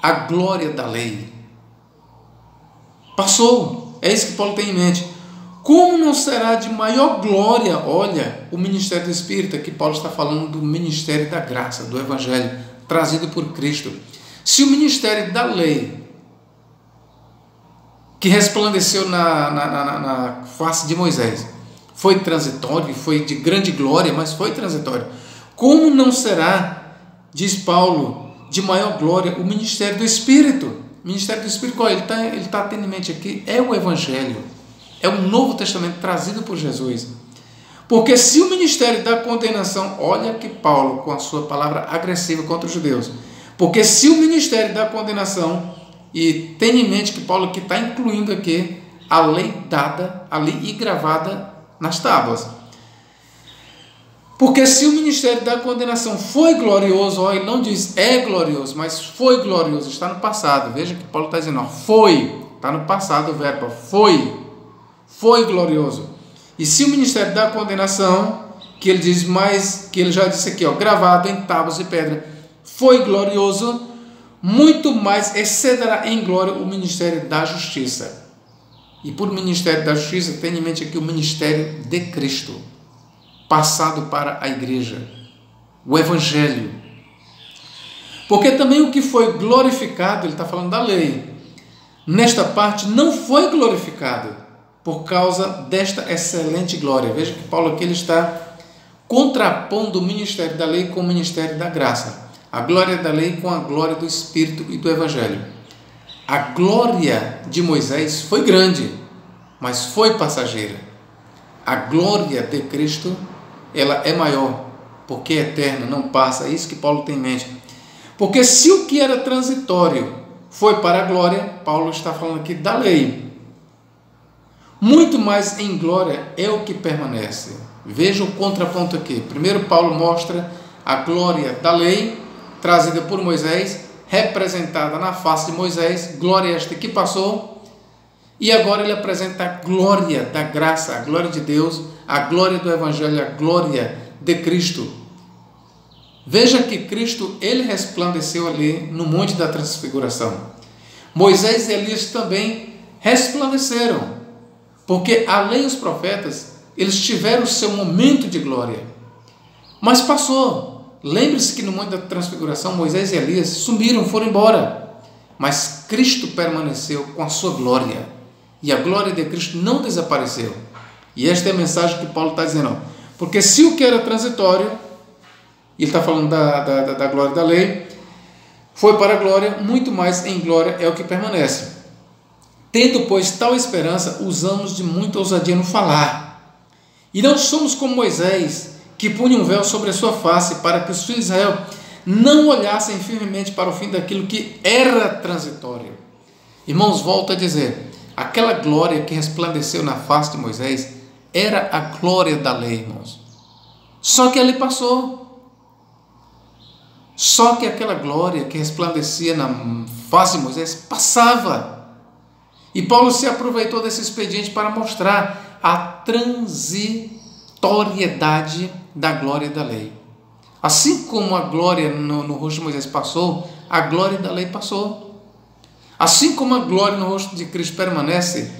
a glória da lei. Passou. É isso que Paulo tem em mente. Como não será de maior glória, olha, o ministério do Espírito, que Paulo está falando do ministério da graça, do Evangelho, trazido por Cristo. Se o ministério da lei, que resplandeceu na face de Moisés, foi transitório, foi de grande glória, mas foi transitório, como não será, diz Paulo, de maior glória o ministério do Espírito? O ministério do Espírito, qual ele está tendo em mente aqui? É o Evangelho, é o Novo Testamento trazido por Jesus. Porque se o ministério da condenação, olha que Paulo, com a sua palavra agressiva contra os judeus, porque se o ministério da condenação, e tenha em mente que Paulo aqui está incluindo aqui a lei dada ali e gravada nas tábuas. Porque se o ministério da condenação foi glorioso, ele não diz é glorioso, mas foi glorioso, está no passado. Veja que Paulo está dizendo, foi, está no passado o verbo, foi glorioso. E se o ministério da condenação, que ele diz mais, que ele já disse aqui, gravado em tábuas de pedra, foi glorioso, muito mais excederá em glória o ministério da justiça. E por ministério da justiça, tenha em mente aqui o ministério de Cristo, passado para a igreja, o Evangelho. Porque também o que foi glorificado, ele está falando da lei, nesta parte não foi glorificado por causa desta excelente glória. Veja que Paulo aqui ele está contrapondo o ministério da lei com o ministério da graça. A glória da lei com a glória do Espírito e do Evangelho. A glória de Moisés foi grande, mas foi passageira. A glória de Cristo, ela é maior, porque é eterna, não passa. É isso que Paulo tem em mente. Porque se o que era transitório foi para a glória, Paulo está falando aqui da lei. Muito mais em glória é o que permanece. Veja o contraponto aqui. Primeiro Paulo mostra a glória da lei, trazida por Moisés, representada na face de Moisés, glória esta que passou, e agora ele apresenta a glória da graça, a glória de Deus, a glória do Evangelho, a glória de Cristo. Veja que Cristo, ele resplandeceu ali no Monte da Transfiguração. Moisés e Elias também resplandeceram, Porque a lei e os profetas, eles tiveram o seu momento de glória, mas passou. Lembre-se que no Monte da Transfiguração, Moisés e Elias sumiram, foram embora, mas Cristo permaneceu com a sua glória, e a glória de Cristo não desapareceu. E esta é a mensagem que Paulo está dizendo, porque se o que era transitório, ele está falando da glória da lei, foi para a glória, muito mais em glória é o que permanece. Tendo, pois, tal esperança, usamos de muita ousadia no falar. E não somos como Moisés, que punha um véu sobre a sua face, para que os filhos de Israel não olhassem firmemente para o fim daquilo que era transitório. Irmãos, volto a dizer, aquela glória que resplandeceu na face de Moisés era a glória da lei, irmãos. Só que ali passou. Só que aquela glória que resplandecia na face de Moisés passava. E Paulo se aproveitou desse expediente para mostrar a transitoriedade da glória da lei. Assim como a glória no rosto de Moisés passou, a glória da lei passou. Assim como a glória no rosto de Cristo permanece,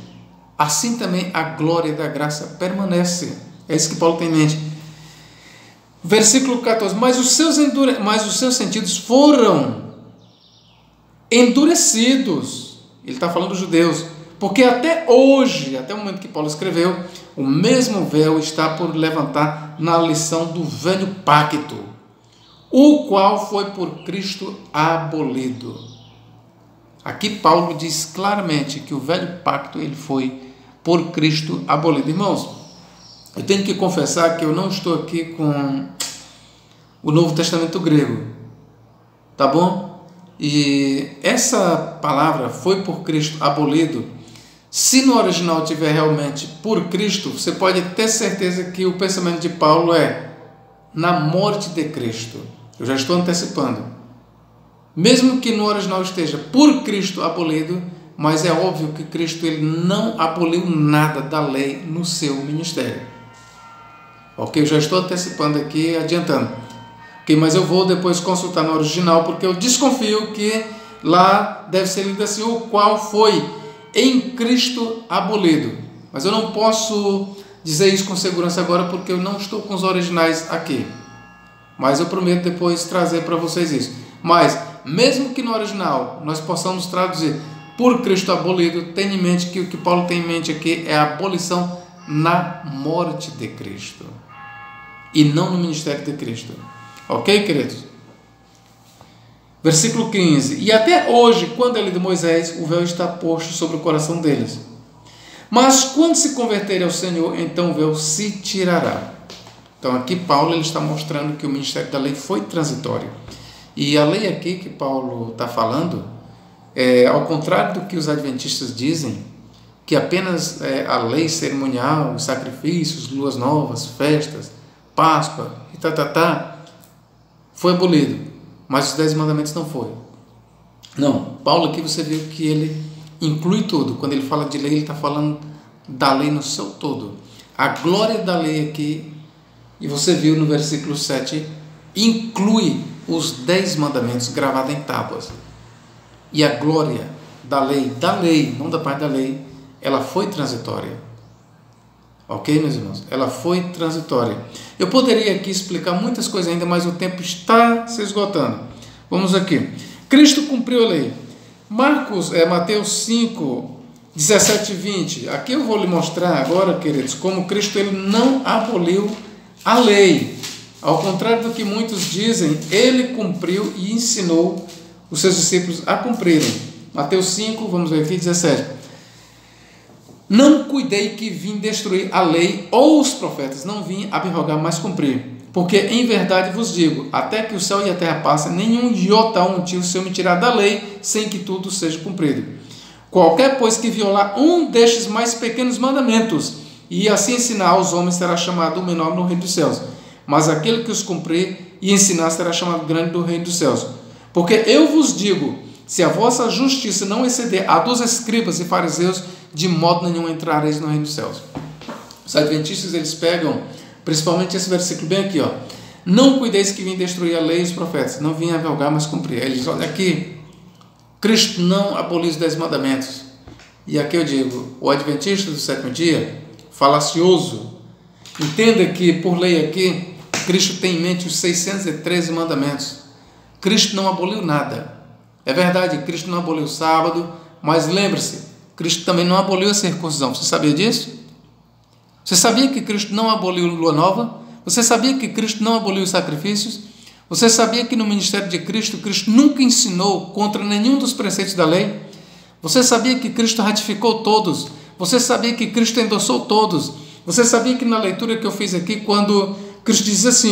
assim também a glória da graça permanece. É isso que Paulo tem em mente. Versículo 14. Mas os seus sentidos foram endurecidos. Ele está falando dos judeus, porque até hoje, até o momento que Paulo escreveu, o mesmo véu está por levantar na lição do velho pacto, o qual foi por Cristo abolido. Aqui Paulo diz claramente que o velho pacto ele foi por Cristo abolido. Irmãos, eu tenho que confessar que eu não estou aqui com o Novo Testamento grego, tá bom? E essa palavra foi por Cristo abolido, se no original tiver realmente por Cristo, você pode ter certeza que o pensamento de Paulo é na morte de Cristo. Eu já estou antecipando. Mesmo que no original esteja por Cristo abolido, mas é óbvio que Cristo ele não aboliu nada da lei no seu ministério. Ok? Eu já estou antecipando aqui, adiantando. Ok? Mas eu vou depois consultar no original, porque eu desconfio que lá deve ser lido assim, o qual foi em Cristo abolido. Mas eu não posso dizer isso com segurança agora, porque eu não estou com os originais aqui. Mas eu prometo depois trazer para vocês isso. Mas, mesmo que no original nós possamos traduzir por Cristo abolido, tenha em mente que o que Paulo tem em mente aqui é a abolição na morte de Cristo e não no ministério de Cristo. Ok, queridos? Versículo 15. E até hoje, quando é lido Moisés, o véu está posto sobre o coração deles. Mas quando se converterem ao Senhor, então o véu se tirará. Então aqui Paulo ele está mostrando que o ministério da lei foi transitório. E a lei aqui que Paulo está falando, ao contrário do que os adventistas dizem, que apenas a lei cerimonial, sacrifícios, luas novas, festas, Páscoa e foi abolido, mas os 10 mandamentos não foi. Não, Paulo aqui você viu que ele inclui tudo. Quando ele fala de lei, ele está falando da lei no seu todo. A glória da lei aqui, e você viu no versículo 7, inclui os 10 mandamentos gravados em tábuas. E a glória da lei, não da parte da lei, ela foi transitória. Ok, meus irmãos? Ela foi transitória. Eu poderia aqui explicar muitas coisas ainda, mas o tempo está se esgotando. Vamos aqui. Cristo cumpriu a lei. Mateus 5, 17 e 20. Aqui eu vou lhe mostrar agora, queridos, como Cristo ele não aboliu a lei. Ao contrário do que muitos dizem, ele cumpriu e ensinou os seus discípulos a cumprirem. Mateus 5, vamos ver aqui, 17. Não cuidei que vim destruir a lei ou os profetas, não vim abrogar, mas cumprir. Porque em verdade vos digo, até que o céu e a terra passem, nenhum iota ou um tio seu me tirar da lei, sem que tudo seja cumprido. Qualquer, pois, que violar um destes mais pequenos mandamentos, e assim ensinar aos homens, será chamado o menor no reino dos céus. Mas aquele que os cumprir e ensinar, será chamado grande do reino dos céus. Porque eu vos digo, se a vossa justiça não exceder a dos escribas e fariseus, de modo nenhum entrareis no reino dos céus. Os adventistas, eles pegam principalmente esse versículo bem aqui, ó. Não cuideis que vim destruir a lei e os profetas, não vim abrogar, mas cumprir. Eles olha aqui, Cristo não aboliu os 10 mandamentos. E aqui eu digo, o adventista do sétimo dia, falacioso, entenda que por lei aqui, Cristo tem em mente os 613 mandamentos. Cristo não aboliu nada. É verdade, Cristo não aboliu o sábado, mas lembre-se, Cristo também não aboliu a circuncisão. Você sabia disso? Você sabia que Cristo não aboliu a lua nova? Você sabia que Cristo não aboliu os sacrifícios? Você sabia que no ministério de Cristo, Cristo nunca ensinou contra nenhum dos preceitos da lei? Você sabia que Cristo ratificou todos? Você sabia que Cristo endossou todos? Você sabia que na leitura que eu fiz aqui, quando Cristo diz assim,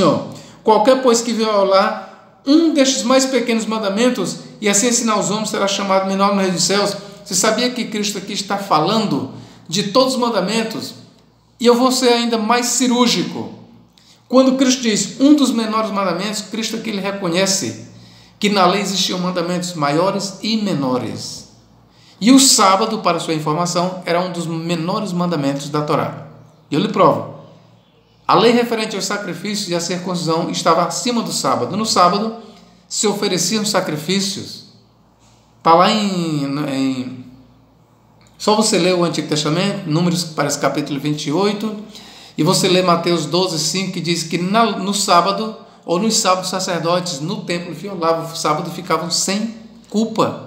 qualquer pois que violar um destes mais pequenos mandamentos e assim ensinar os homens será chamado menor no reino dos céus. Você sabia que Cristo aqui está falando de todos os mandamentos? E eu vou ser ainda mais cirúrgico. Quando Cristo diz um dos menores mandamentos, Cristo aqui ele reconhece que na lei existiam mandamentos maiores e menores. E o sábado, para sua informação, era um dos menores mandamentos da Torá. E eu lhe provo. A lei referente aos sacrifícios e à circuncisão estava acima do sábado. No sábado se ofereciam sacrifícios. Está lá só você lê o Antigo Testamento, Números, parece capítulo 28, e você lê Mateus 12, 5, que diz que no sábado, ou nos sábados, sacerdotes no templo violavam o sábado e ficavam sem culpa.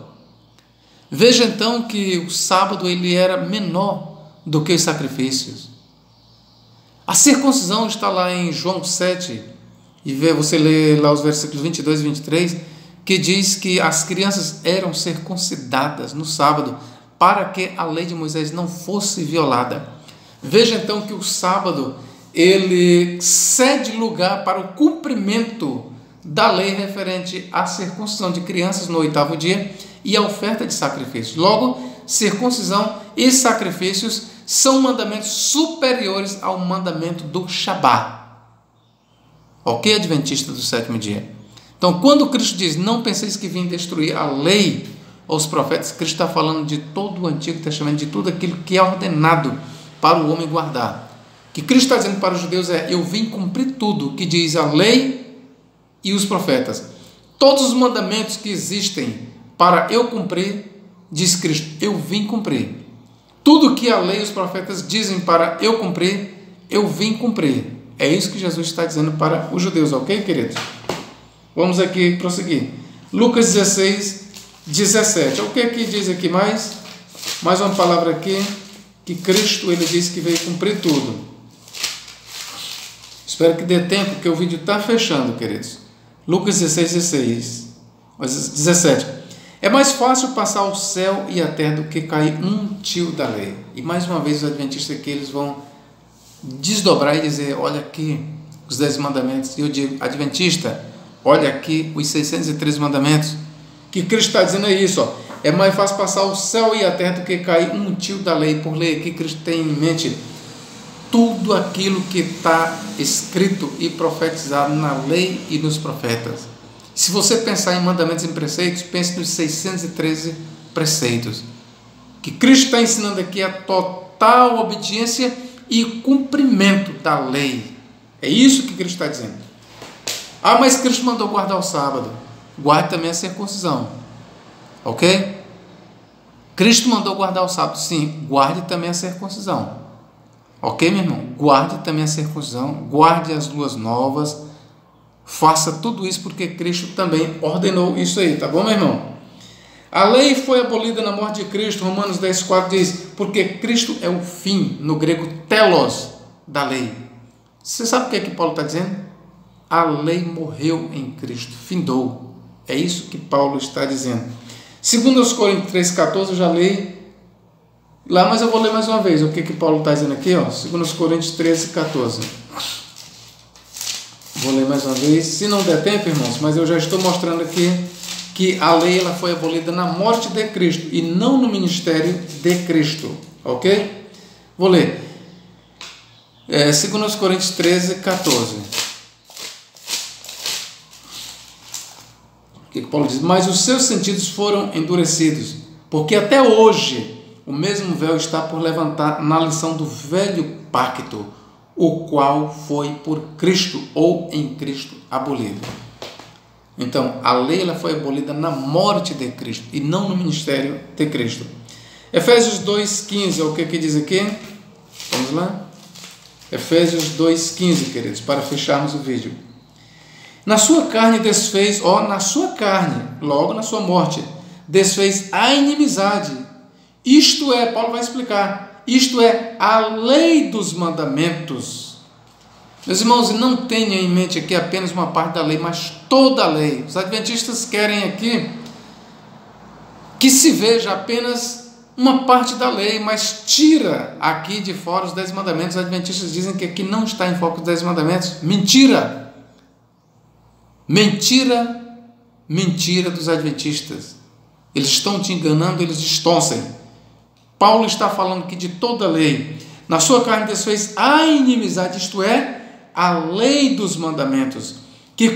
Veja então que o sábado ele era menor do que os sacrifícios. A circuncisão está lá em João 7, e você lê lá os versículos 22 e 23, que diz que as crianças eram circuncidadas no sábado para que a lei de Moisés não fosse violada. Veja então que o sábado ele cede lugar para o cumprimento da lei referente à circuncisão de crianças no 8º dia e a oferta de sacrifícios. Logo, circuncisão e sacrifícios são mandamentos superiores ao mandamento do Shabá. Ok, adventista do sétimo dia? Então, quando Cristo diz, não penseis que vim destruir a lei ou os profetas, Cristo está falando de todo o Antigo Testamento, de tudo aquilo que é ordenado para o homem guardar. O que Cristo está dizendo para os judeus é, eu vim cumprir tudo que diz a lei e os profetas. Todos os mandamentos que existem para eu cumprir, diz Cristo, eu vim cumprir. Tudo que a lei e os profetas dizem para eu cumprir, eu vim cumprir. É isso que Jesus está dizendo para os judeus, ok, queridos? Vamos aqui prosseguir. Lucas 16, 17. O que aqui diz aqui mais? Mais uma palavra aqui, que Cristo, ele disse que veio cumprir tudo. Espero que dê tempo, porque o vídeo está fechando, queridos. Lucas 16, 17. É mais fácil passar o céu e a terra do que cair um tio da lei. E mais uma vez os adventistas aqui, eles vão desdobrar e dizer, olha aqui os 10 mandamentos. E eu digo, adventista, olha aqui os 613 mandamentos. Que Cristo está dizendo é isso, é mais fácil passar o céu e a terra do que cair um tio da lei. Por lei aqui, Cristo tem em mente tudo aquilo que está escrito e profetizado na lei e nos profetas. Se você pensar em mandamentos e em preceitos, pense nos 613 preceitos. Que Cristo está ensinando aqui a total obediência e cumprimento da lei. É isso que Cristo está dizendo. Ah, mas Cristo mandou guardar o sábado. Guarde também a circuncisão. Ok? Cristo mandou guardar o sábado. Sim, guarde também a circuncisão. Ok, meu irmão? Guarde também a circuncisão. Guarde as luas novas. Faça tudo isso porque Cristo também ordenou isso aí, tá bom, meu irmão? A lei foi abolida na morte de Cristo. Romanos 10,4 diz, porque Cristo é o fim, no grego telos, da lei. Você sabe o que é que Paulo está dizendo? A lei morreu em Cristo, findou. É isso que Paulo está dizendo. Segundo os Coríntios 3,14, eu já li lá, mas eu vou ler mais uma vez. O que Paulo está dizendo aqui? Segundo os Coríntios 13,14. Vou ler mais uma vez, se não der tempo, irmãos, mas eu já estou mostrando aqui que a lei ela foi abolida na morte de Cristo e não no ministério de Cristo, ok? Vou ler. 2 Coríntios 13, 14. O que Paulo diz? Mas os seus sentidos foram endurecidos, porque até hoje o mesmo véu está por levantar na lição do velho pacto, o qual foi por Cristo ou em Cristo abolido. Então, a lei ela foi abolida na morte de Cristo e não no ministério de Cristo. Efésios 2,15 é o que diz aqui? Vamos lá? Efésios 2,15, queridos, para fecharmos o vídeo. Na sua carne desfez, na sua carne, logo na sua morte, desfez a inimizade. Isto é, Paulo vai explicar, isto é a lei dos mandamentos. Meus irmãos, não tenha em mente aqui apenas uma parte da lei, mas toda a lei. Os adventistas querem aqui que se veja apenas uma parte da lei, mas tira aqui de fora os 10 mandamentos. Os adventistas dizem que aqui não está em foco os 10 mandamentos. Mentira! Mentira, mentira dos adventistas. Eles estão te enganando, eles distorcem. Paulo está falando aqui de toda a lei. Na sua carne desfez a inimizade, isto é, a lei dos mandamentos, que